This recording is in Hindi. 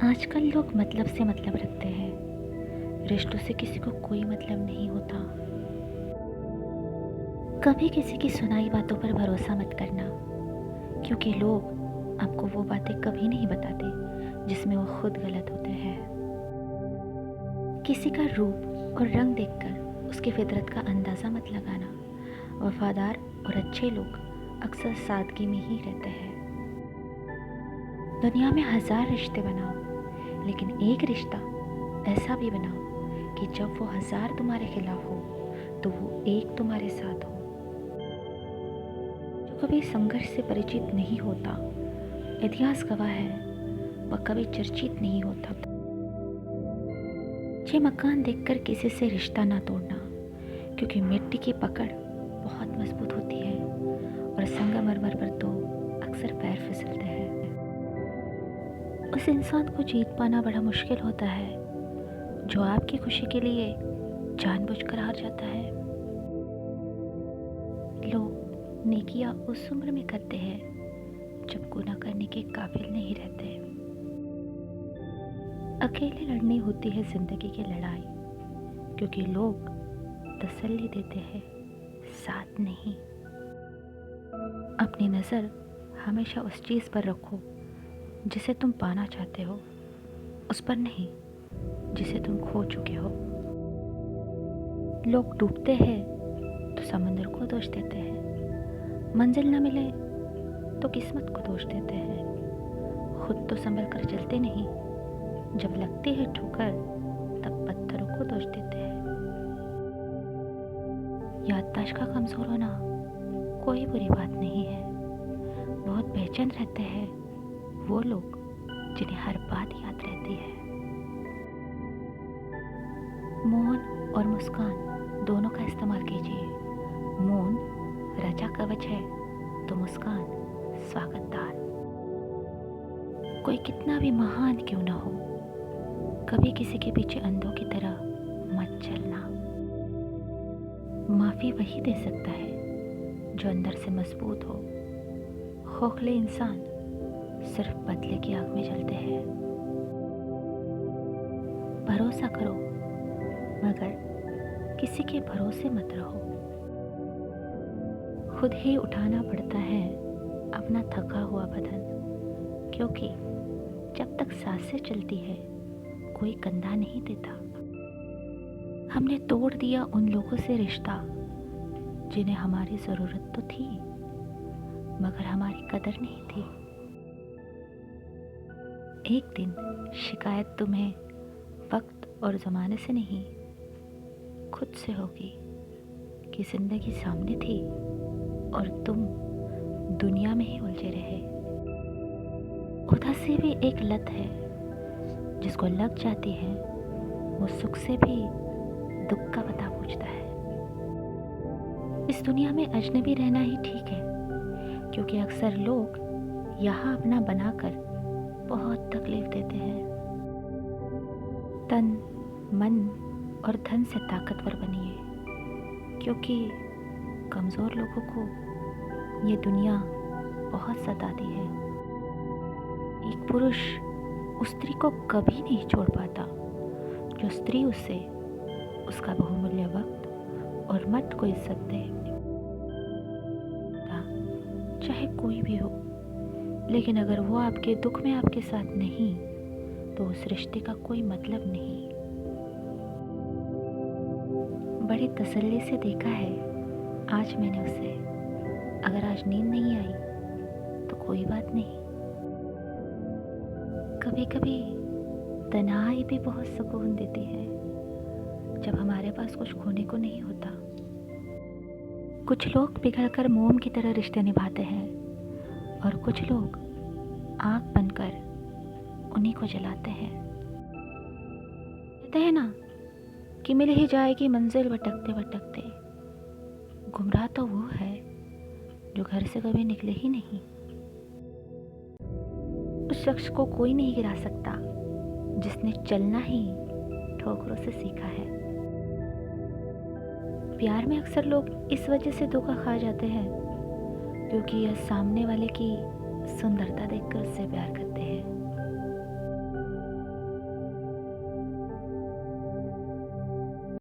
आजकल लोग मतलब से मतलब रखते हैं। रिश्तों से किसी को कोई मतलब नहीं होता। कभी किसी की सुनाई बातों पर भरोसा मत करना, क्योंकि लोग आपको वो बातें कभी नहीं बताते जिसमें वो खुद गलत होते हैं। किसी का रूप और रंग देखकर उसकी फितरत का अंदाज़ा मत लगाना। वफादार और अच्छे लोग अक्सर सादगी में ही रहते हैं। दुनिया में 1000 रिश्ते बनाओ, लेकिन एक रिश्ता ऐसा भी बनाओ कि जब वो 1000 तुम्हारे खिलाफ हो तो वो एक तुम्हारे साथ हो। जो कभी संघर्ष से परिचित नहीं होता, इतिहास गवाह है, वह कभी चर्चित नहीं होता। ये मकान देखकर किसी से रिश्ता ना तोड़ना, क्योंकि मिट्टी की पकड़ बहुत मजबूत होती है और संगमरमर पर तो अक्सर पैर फिसलते हैं। उस इंसान को जीत पाना बड़ा मुश्किल होता है जो आपकी खुशी के लिए जानबूझकर हार जाता है। लोग नेकियां उस उम्र में करते हैं जब गुनाह करने के काबिल नहीं रहते। अकेले लड़नी होती है जिंदगी की लड़ाई, क्योंकि लोग तसल्ली देते हैं, साथ नहीं। अपनी नज़र हमेशा उस चीज़ पर रखो जिसे तुम पाना चाहते हो, उस पर नहीं जिसे तुम खो चुके हो। लोग डूबते हैं तो समंदर को दोष देते हैं, मंजिल न मिले तो किस्मत को दोष देते हैं। खुद तो संभल कर चलते नहीं, जब लगती है ठोकर तब पत्थरों को दोष देते हैं। याददाश्त का कमज़ोर होना कोई बुरी बात नहीं है। बहुत बेचैन रहते हैं वो लोग जिन्हें हर बात याद रहती है। मौन और मुस्कान दोनों का इस्तेमाल कीजिए। मौन रजा कवच है तो मुस्कान स्वागतदार। कोई कितना भी महान क्यों ना हो, कभी किसी के पीछे अंधों की तरह मत चलना। माफ़ी वही दे सकता है जो अंदर से मजबूत हो। खोखले इंसान सिर्फ बदले की आग में जलते हैं। भरोसा करो, मगर किसी के भरोसे मत रहो। खुद ही उठाना पड़ता है अपना थका हुआ बदन, क्योंकि जब तक सांसें चलती है कोई कंधा नहीं देता। हमने तोड़ दिया उन लोगों से रिश्ता जिन्हें हमारी ज़रूरत तो थी, मगर हमारी कदर नहीं थी। एक दिन शिकायत तुम्हें वक्त और ज़माने से नहीं, खुद से होगी कि ज़िंदगी सामने थी और तुम दुनिया में ही उलझे रहे। उदासी भी एक लत है, जिसको लग जाती है वो सुख से भी दुख का पता पूछता है। इस दुनिया में अजनबी रहना ही ठीक है, क्योंकि अक्सर लोग यहाँ अपना बनाकर बहुत तकलीफ देते हैं। तन, मन और धन से ताकतवर बनिए, क्योंकि कमज़ोर लोगों को ये दुनिया बहुत सताती है। एक पुरुष उस स्त्री को कभी नहीं छोड़ पाता जो स्त्री उसे उसका बहुमूल्य वक्त और मत को इज्जत दे। चाहे कोई भी हो, लेकिन अगर वो आपके दुख में आपके साथ नहीं तो उस रिश्ते का कोई मतलब नहीं। बड़ी तसल्ली से देखा है आज मैंने उसे। अगर आज नींद नहीं आई तो कोई बात नहीं। कभी कभी तन्हाई भी बहुत सुकून देती है, जब हमारे पास कुछ खोने को नहीं होता। कुछ लोग पिघलकर मोम की तरह रिश्ते निभाते हैं और कुछ लोग आग बनकर उन्हीं को जलाते हैं। कहते हैं ना कि मिल ही जाएगी मंजिल भटकते भटकते। गुमराह तो वो है जो घर से कभी निकले ही नहीं। उस शख्स को कोई नहीं गिरा सकता जिसने चलना ही ठोकरों से सीखा है। प्यार में अक्सर लोग इस वजह से धोखा खा जाते हैं क्योंकि यह सामने वाले की सुंदरता देखकर उससे